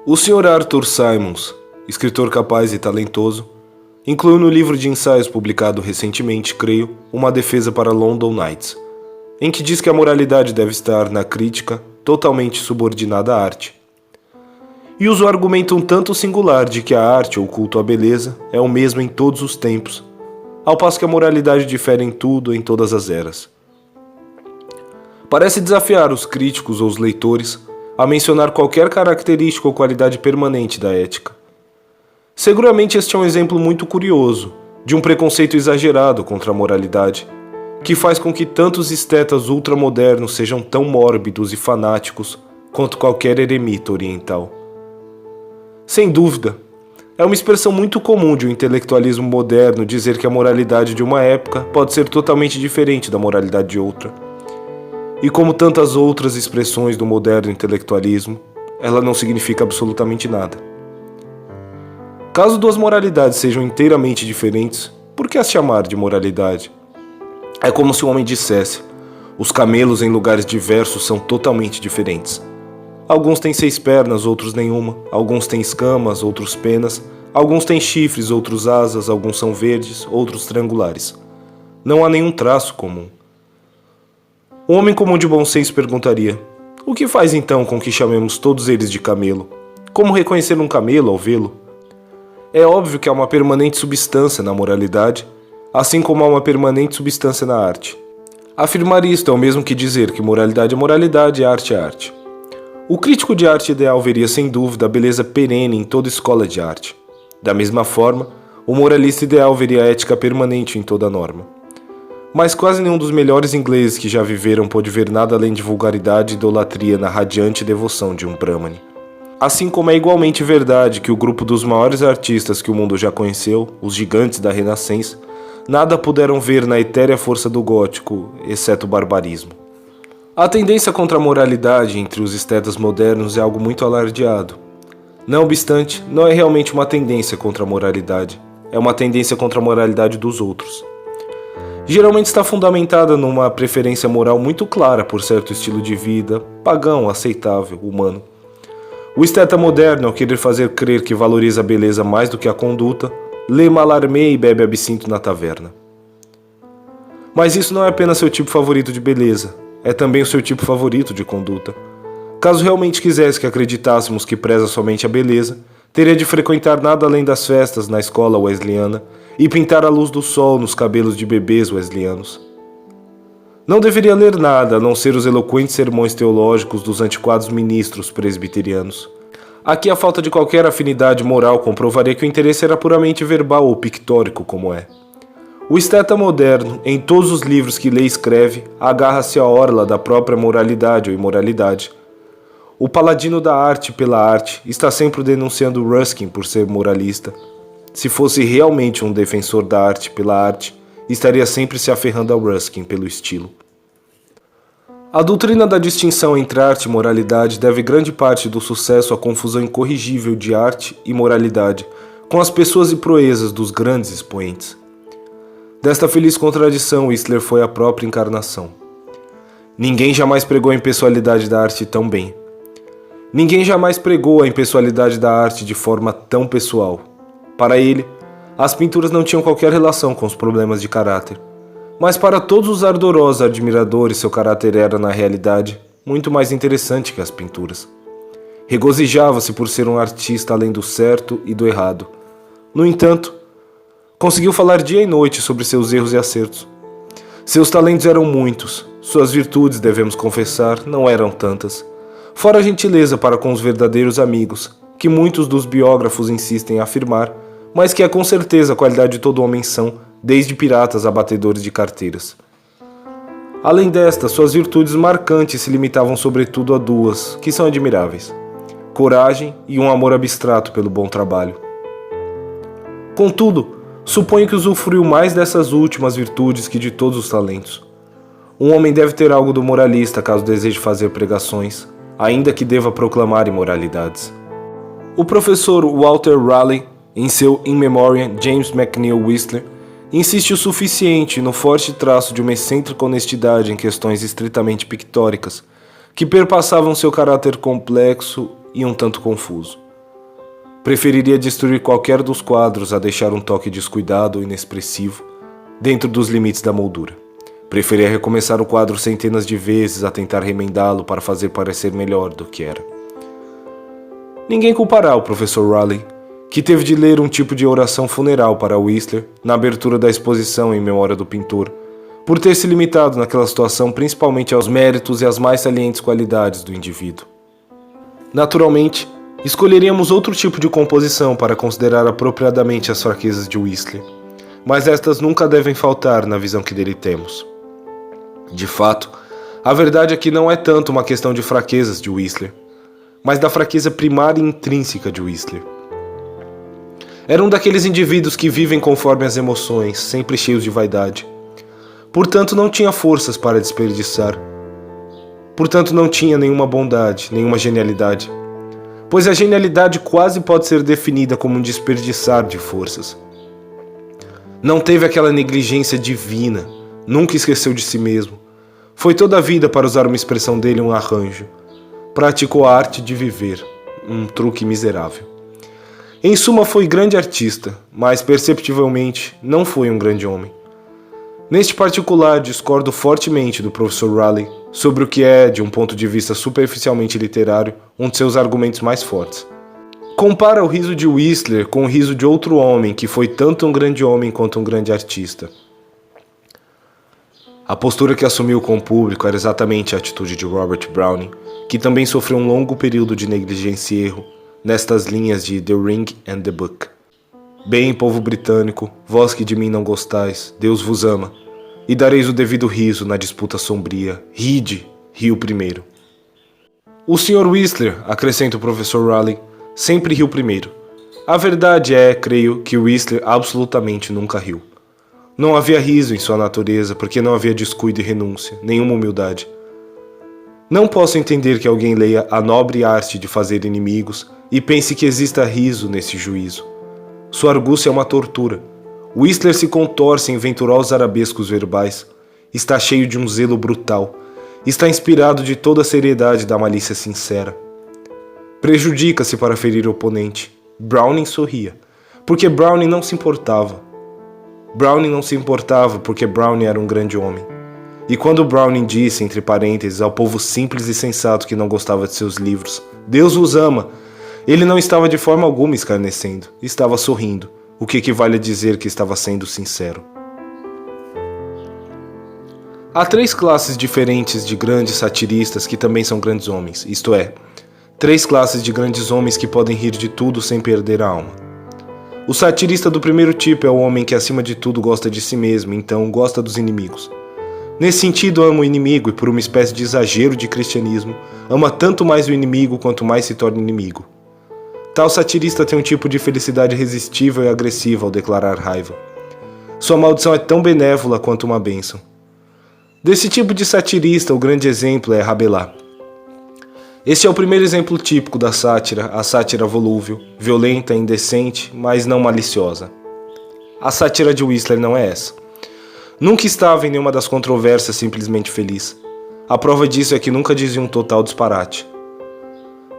O Sr. Arthur Symons, escritor capaz e talentoso, incluiu no livro de ensaios publicado recentemente, creio, uma defesa para London Knights, em que diz que a moralidade deve estar na crítica totalmente subordinada à arte. E usa o argumento um tanto singular de que a arte ou culto à beleza é o mesmo em todos os tempos, ao passo que a moralidade difere em tudo em todas as eras. Parece desafiar os críticos ou os leitores a mencionar qualquer característica ou qualidade permanente da ética. Seguramente este é um exemplo muito curioso de um preconceito exagerado contra a moralidade, que faz com que tantos estetas ultramodernos sejam tão mórbidos e fanáticos quanto qualquer eremita oriental. Sem dúvida, é uma expressão muito comum de um intelectualismo moderno dizer que a moralidade de uma época pode ser totalmente diferente da moralidade de outra. E como tantas outras expressões do moderno intelectualismo, ela não significa absolutamente nada. Caso duas moralidades sejam inteiramente diferentes, por que as chamar de moralidade? É como se um homem dissesse: os camelos em lugares diversos são totalmente diferentes. Alguns têm 6 pernas, outros nenhuma. Alguns têm escamas, outros penas. Alguns têm chifres, outros asas. Alguns são verdes, outros triangulares. Não há nenhum traço comum. Um homem comum de bom senso perguntaria: o que faz então com que chamemos todos eles de camelo? Como reconhecer um camelo ao vê-lo? É óbvio que há uma permanente substância na moralidade, assim como há uma permanente substância na arte. Afirmar isto é o mesmo que dizer que moralidade é moralidade e arte é arte. O crítico de arte ideal veria sem dúvida a beleza perene em toda escola de arte. Da mesma forma, o moralista ideal veria a ética permanente em toda norma. Mas quase nenhum dos melhores ingleses que já viveram pôde ver nada além de vulgaridade e idolatria na radiante devoção de um Brahmane. Assim como é igualmente verdade que o grupo dos maiores artistas que o mundo já conheceu, os gigantes da Renascença, nada puderam ver na etérea força do gótico, exceto o barbarismo. A tendência contra a moralidade entre os estetas modernos é algo muito alardeado. Não obstante, não é realmente uma tendência contra a moralidade, é uma tendência contra a moralidade dos outros. Geralmente está fundamentada numa preferência moral muito clara por certo estilo de vida, pagão, aceitável, humano. O esteta moderno, ao querer fazer crer que valoriza a beleza mais do que a conduta, lê Mallarmé e bebe absinto na taverna. Mas isso não é apenas seu tipo favorito de beleza, é também o seu tipo favorito de conduta. Caso realmente quisesse que acreditássemos que preza somente a beleza, teria de frequentar nada além das festas na escola wesleyana e pintar a luz do sol nos cabelos de bebês wesleyanos. Não deveria ler nada a não ser os eloquentes sermões teológicos dos antiquados ministros presbiterianos. Aqui a falta de qualquer afinidade moral comprovaria que o interesse era puramente verbal ou pictórico, como é. O esteta moderno, em todos os livros que lê e escreve, agarra-se à orla da própria moralidade ou imoralidade. O paladino da arte pela arte está sempre denunciando Ruskin por ser moralista. Se fosse realmente um defensor da arte pela arte, estaria sempre se aferrando a Ruskin pelo estilo. A doutrina da distinção entre arte e moralidade deve grande parte do sucesso à confusão incorrigível de arte e moralidade com as pessoas e proezas dos grandes expoentes. Desta feliz contradição, Whistler foi a própria encarnação. Ninguém jamais pregou a impessoalidade da arte tão bem. Ninguém jamais pregou a impessoalidade da arte de forma tão pessoal. Para ele, as pinturas não tinham qualquer relação com os problemas de caráter. Mas para todos os ardorosos admiradores, seu caráter era, na realidade, muito mais interessante que as pinturas. Regozijava-se por ser um artista além do certo e do errado. No entanto, conseguiu falar dia e noite sobre seus erros e acertos. Seus talentos eram muitos, suas virtudes, devemos confessar, não eram tantas. Fora a gentileza para com os verdadeiros amigos, que muitos dos biógrafos insistem em afirmar, mas que é com certeza a qualidade de todo homem são, desde piratas a batedores de carteiras. Além destas, suas virtudes marcantes se limitavam sobretudo a 2, que são admiráveis: coragem e um amor abstrato pelo bom trabalho. Contudo, suponho que usufruiu mais dessas últimas virtudes que de todos os talentos. Um homem deve ter algo do moralista caso deseje fazer pregações, ainda que deva proclamar imoralidades. O professor Walter Raleigh, em seu In Memoriam James McNeill Whistler, insiste o suficiente no forte traço de uma excêntrica honestidade em questões estritamente pictóricas, que perpassavam seu caráter complexo e um tanto confuso. Preferiria destruir qualquer dos quadros a deixar um toque descuidado ou inexpressivo dentro dos limites da moldura. Preferia recomeçar o quadro centenas de vezes a tentar remendá-lo para fazer parecer melhor do que era. Ninguém culpará o professor Raleigh, que teve de ler um tipo de oração funeral para Whistler na abertura da exposição em memória do pintor, por ter se limitado naquela situação principalmente aos méritos e às mais salientes qualidades do indivíduo. Naturalmente, escolheríamos outro tipo de composição para considerar apropriadamente as fraquezas de Whistler, mas estas nunca devem faltar na visão que dele temos. De fato, a verdade é que não é tanto uma questão de fraquezas de Whistler, mas da fraqueza primária e intrínseca de Whistler. Era um daqueles indivíduos que vivem conforme as emoções, sempre cheios de vaidade. Portanto, não tinha forças para desperdiçar. Portanto, não tinha nenhuma bondade, nenhuma genialidade. Pois a genialidade quase pode ser definida como um desperdiçar de forças. Não teve aquela negligência divina, nunca esqueceu de si mesmo. Foi toda a vida, para usar uma expressão dele, um arranjo. Praticou a arte de viver, um truque miserável. Em suma, foi grande artista, mas perceptivelmente não foi um grande homem. Neste particular, discordo fortemente do professor Raleigh sobre o que é, de um ponto de vista superficialmente literário, um de seus argumentos mais fortes. Compara o riso de Whistler com o riso de outro homem que foi tanto um grande homem quanto um grande artista. A postura que assumiu com o público era exatamente a atitude de Robert Browning, que também sofreu um longo período de negligência e erro nestas linhas de The Ring and the Book. Bem, povo britânico, vós que de mim não gostais, Deus vos ama, e dareis o devido riso na disputa sombria. Ride, riu primeiro. O Sr. Whistler, acrescenta o professor Raleigh, sempre riu primeiro. A verdade é, creio, que Whistler absolutamente nunca riu. Não havia riso em sua natureza, porque não havia descuido e renúncia, nenhuma humildade. Não posso entender que alguém leia A Nobre Arte de Fazer Inimigos e pense que exista riso nesse juízo. Sua argúcia é uma tortura. Whistler se contorce em venturosos arabescos verbais. Está cheio de um zelo brutal. Está inspirado de toda a seriedade da malícia sincera. Prejudica-se para ferir o oponente. Browning sorria, porque Browning não se importava. Browning não se importava porque Browning era um grande homem. E quando Browning disse, entre parênteses, ao povo simples e sensato que não gostava de seus livros, Deus vos ama, ele não estava de forma alguma escarnecendo, estava sorrindo, o que equivale a dizer que estava sendo sincero. Há três classes diferentes de grandes satiristas que também são grandes homens, isto é, três classes de grandes homens que podem rir de tudo sem perder a alma. O satirista do primeiro tipo é o homem que acima de tudo gosta de si mesmo, então gosta dos inimigos. Nesse sentido, ama o inimigo e, por uma espécie de exagero de cristianismo, ama tanto mais o inimigo quanto mais se torna inimigo. Tal satirista tem um tipo de felicidade irresistível e agressiva ao declarar raiva. Sua maldição é tão benévola quanto uma bênção. Desse tipo de satirista, o grande exemplo é Rabelais. Este é o primeiro exemplo típico da sátira, a sátira volúvel, violenta, indecente, mas não maliciosa. A sátira de Whistler não é essa. Nunca estava em nenhuma das controvérsias simplesmente feliz. A prova disso é que nunca dizia um total disparate.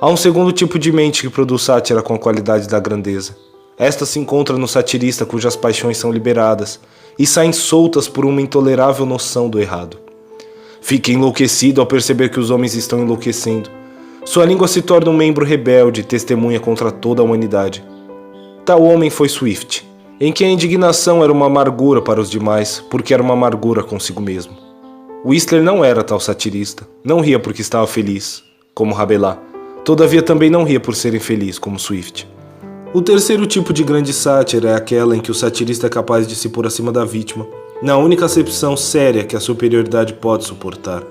Há um segundo tipo de mente que produz sátira com a qualidade da grandeza. Esta se encontra no satirista cujas paixões são liberadas e saem soltas por uma intolerável noção do errado. Fica enlouquecido ao perceber que os homens estão enlouquecendo. Sua língua se torna um membro rebelde e testemunha contra toda a humanidade. Tal homem foi Swift, em que a indignação era uma amargura para os demais, porque era uma amargura consigo mesmo. Whistler não era tal satirista, não ria porque estava feliz, como Rabelais, todavia também não ria por ser infeliz, como Swift. O terceiro tipo de grande sátira é aquela em que o satirista é capaz de se pôr acima da vítima, na única acepção séria que a superioridade pode suportar.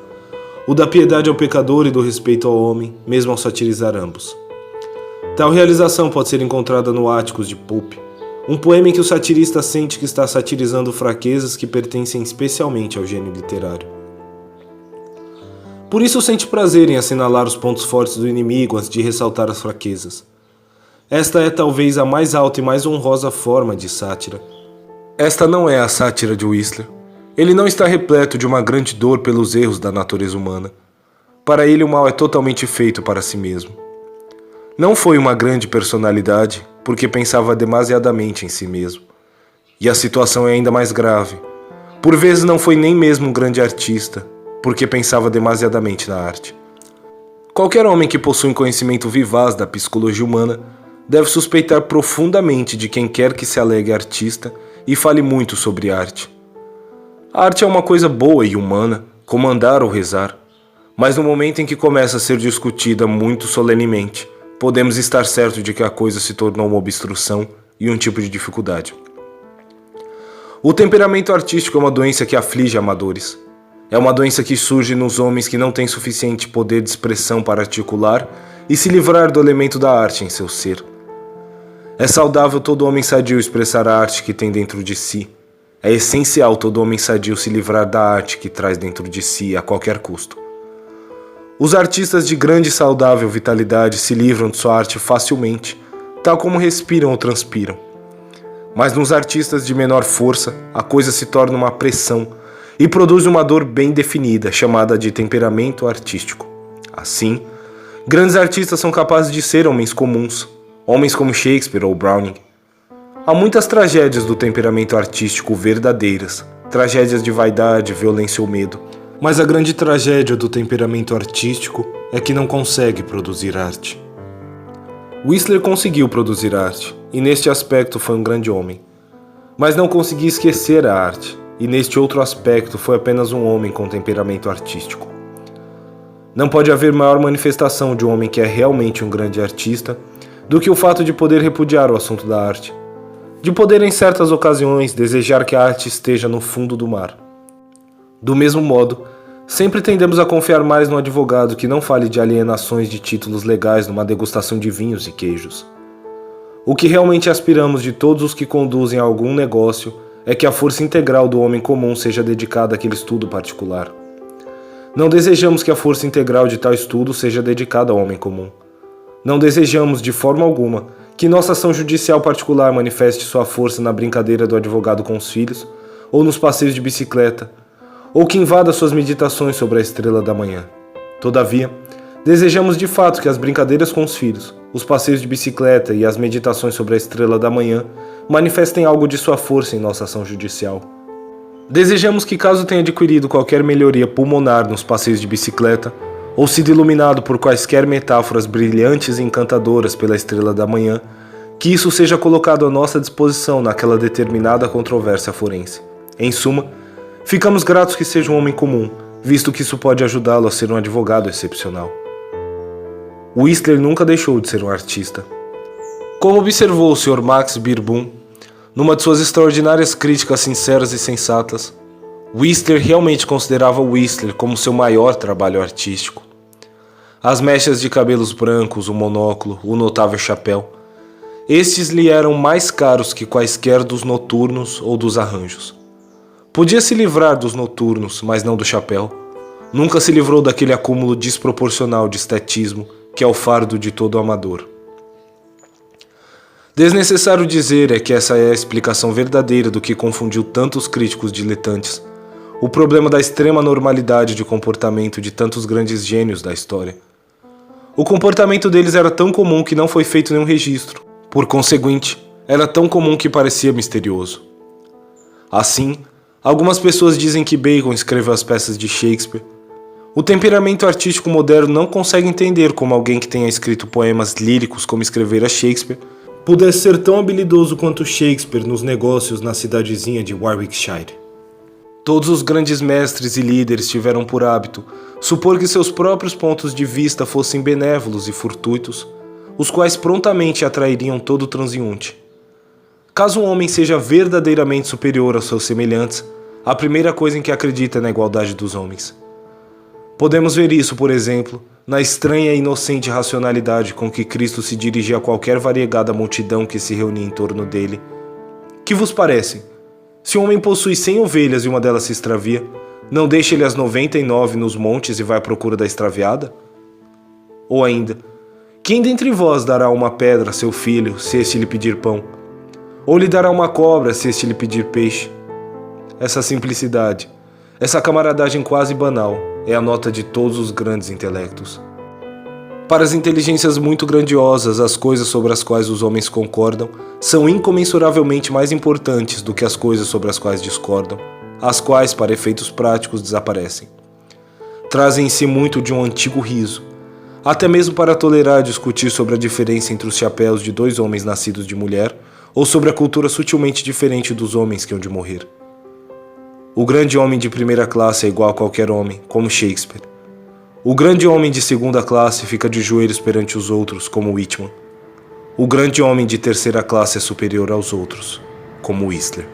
O da piedade ao pecador e do respeito ao homem, mesmo ao satirizar ambos. Tal realização pode ser encontrada no Áticos de Pope, um poema em que o satirista sente que está satirizando fraquezas que pertencem especialmente ao gênio literário. Por isso sente prazer em assinalar os pontos fortes do inimigo antes de ressaltar as fraquezas. Esta é talvez a mais alta e mais honrosa forma de sátira. Esta não é a sátira de Whistler. Ele não está repleto de uma grande dor pelos erros da natureza humana. Para ele o mal é totalmente feito para si mesmo. Não foi uma grande personalidade, porque pensava demasiadamente em si mesmo. E a situação é ainda mais grave. Por vezes não foi nem mesmo um grande artista, porque pensava demasiadamente na arte. Qualquer homem que possui um conhecimento vivaz da psicologia humana deve suspeitar profundamente de quem quer que se alegue artista e fale muito sobre arte. A arte é uma coisa boa e humana, como andar ou rezar, mas no momento em que começa a ser discutida muito solenemente, podemos estar certos de que a coisa se tornou uma obstrução e um tipo de dificuldade. O temperamento artístico é uma doença que aflige amadores. É uma doença que surge nos homens que não têm suficiente poder de expressão para articular e se livrar do elemento da arte em seu ser. É saudável todo homem sadio expressar a arte que tem dentro de si. É essencial todo homem sadio se livrar da arte que traz dentro de si a qualquer custo. Os artistas de grande e saudável vitalidade se livram de sua arte facilmente, tal como respiram ou transpiram. Mas nos artistas de menor força, a coisa se torna uma pressão e produz uma dor bem definida, chamada de temperamento artístico. Assim, grandes artistas são capazes de ser homens comuns, homens como Shakespeare ou Browning. Há muitas tragédias do temperamento artístico verdadeiras, tragédias de vaidade, violência ou medo. Mas a grande tragédia do temperamento artístico é que não consegue produzir arte. Whistler conseguiu produzir arte, e neste aspecto foi um grande homem. Mas não conseguia esquecer a arte, e neste outro aspecto foi apenas um homem com temperamento artístico. Não pode haver maior manifestação de um homem que é realmente um grande artista do que o fato de poder repudiar o assunto da arte, de poder em certas ocasiões desejar que a arte esteja no fundo do mar. Do mesmo modo, sempre tendemos a confiar mais no advogado que não fale de alienações de títulos legais numa degustação de vinhos e queijos. O que realmente aspiramos de todos os que conduzem a algum negócio é que a força integral do homem comum seja dedicada àquele estudo particular. Não desejamos que a força integral de tal estudo seja dedicada ao homem comum. Não desejamos, de forma alguma, que nossa ação judicial particular manifeste sua força na brincadeira do advogado com os filhos, ou nos passeios de bicicleta, ou que invada suas meditações sobre a estrela da manhã. Todavia, desejamos de fato que as brincadeiras com os filhos, os passeios de bicicleta e as meditações sobre a estrela da manhã manifestem algo de sua força em nossa ação judicial. Desejamos que, caso tenha adquirido qualquer melhoria pulmonar nos passeios de bicicleta, ou sido iluminado por quaisquer metáforas brilhantes e encantadoras pela estrela da manhã, que isso seja colocado à nossa disposição naquela determinada controvérsia forense. Em suma, ficamos gratos que seja um homem comum, visto que isso pode ajudá-lo a ser um advogado excepcional. Whistler nunca deixou de ser um artista. Como observou o Sr. Max Beerbohm, numa de suas extraordinárias críticas sinceras e sensatas, Whistler realmente considerava Whistler como seu maior trabalho artístico. As mechas de cabelos brancos, o monóculo, o notável chapéu, estes lhe eram mais caros que quaisquer dos noturnos ou dos arranjos. Podia se livrar dos noturnos, mas não do chapéu. Nunca se livrou daquele acúmulo desproporcional de estetismo que é o fardo de todo amador. Desnecessário dizer é que essa é a explicação verdadeira do que confundiu tantos críticos diletantes, o problema da extrema normalidade de comportamento de tantos grandes gênios da história. O comportamento deles era tão comum que não foi feito nenhum registro. Por conseguinte, era tão comum que parecia misterioso. Assim, algumas pessoas dizem que Bacon escreveu as peças de Shakespeare. O temperamento artístico moderno não consegue entender como alguém que tenha escrito poemas líricos como escrevera Shakespeare pudesse ser tão habilidoso quanto Shakespeare nos negócios na cidadezinha de Warwickshire. Todos os grandes mestres e líderes tiveram por hábito supor que seus próprios pontos de vista fossem benévolos e fortuitos, os quais prontamente atrairiam todo transeunte. Caso um homem seja verdadeiramente superior aos seus semelhantes, a primeira coisa em que acredita é na igualdade dos homens. Podemos ver isso, por exemplo, na estranha e inocente racionalidade com que Cristo se dirigia a qualquer variegada multidão que se reunia em torno dele. Que vos parece? Se um homem possui 100 ovelhas e uma delas se extravia, não deixa ele as 99 nos montes e vai à procura da extraviada? Ou ainda, quem dentre vós dará uma pedra a seu filho, se este lhe pedir pão? Ou lhe dará uma cobra, se este lhe pedir peixe? Essa simplicidade, essa camaradagem quase banal, é a nota de todos os grandes intelectos. Para as inteligências muito grandiosas, as coisas sobre as quais os homens concordam são incomensuravelmente mais importantes do que as coisas sobre as quais discordam, as quais, para efeitos práticos, desaparecem. Trazem em si muito de um antigo riso, até mesmo para tolerar discutir sobre a diferença entre os chapéus de dois homens nascidos de mulher ou sobre a cultura sutilmente diferente dos homens que hão de morrer. O grande homem de primeira classe é igual a qualquer homem, como Shakespeare. O grande homem de segunda classe fica de joelhos perante os outros, como Whitman. O grande homem de terceira classe é superior aos outros, como Whistler.